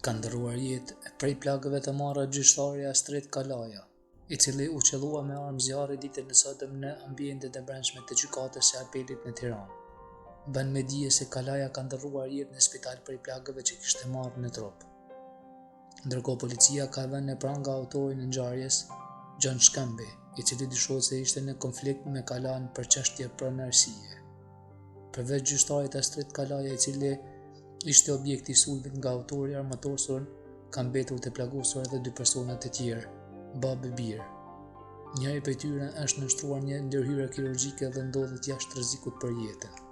Ka ndërruar jetë prej plagëve të marra gjyqtarja Astrid Kalaja, i cili u qellua me armë zjarri ditën e sotëm në ambientet e brendshme të gjykatës së apelit në Tiranë. Bën me dije se Kalaja ka ndërruar jetë në spital prej plagëve që kishte marrë në trup. Ndërkohë policia ka vënë në pranë nga autorin e ngjarjes, John Shkëmbi, i cili dyshohet se ishte në konflikt me Kalan për çështje pronarësie. Përveç gjyqtarit Astrid Kalaja, i cili ishte objekti i sulmit nga autori armatosur, kanë mbetur të plagosur edhe 2 persona të tjerë, babë e birë. Njëri prej tyre është nënshtruar një ndërhyrje kirurgjike dhe ndodhet jashtë rrezikut për jetën.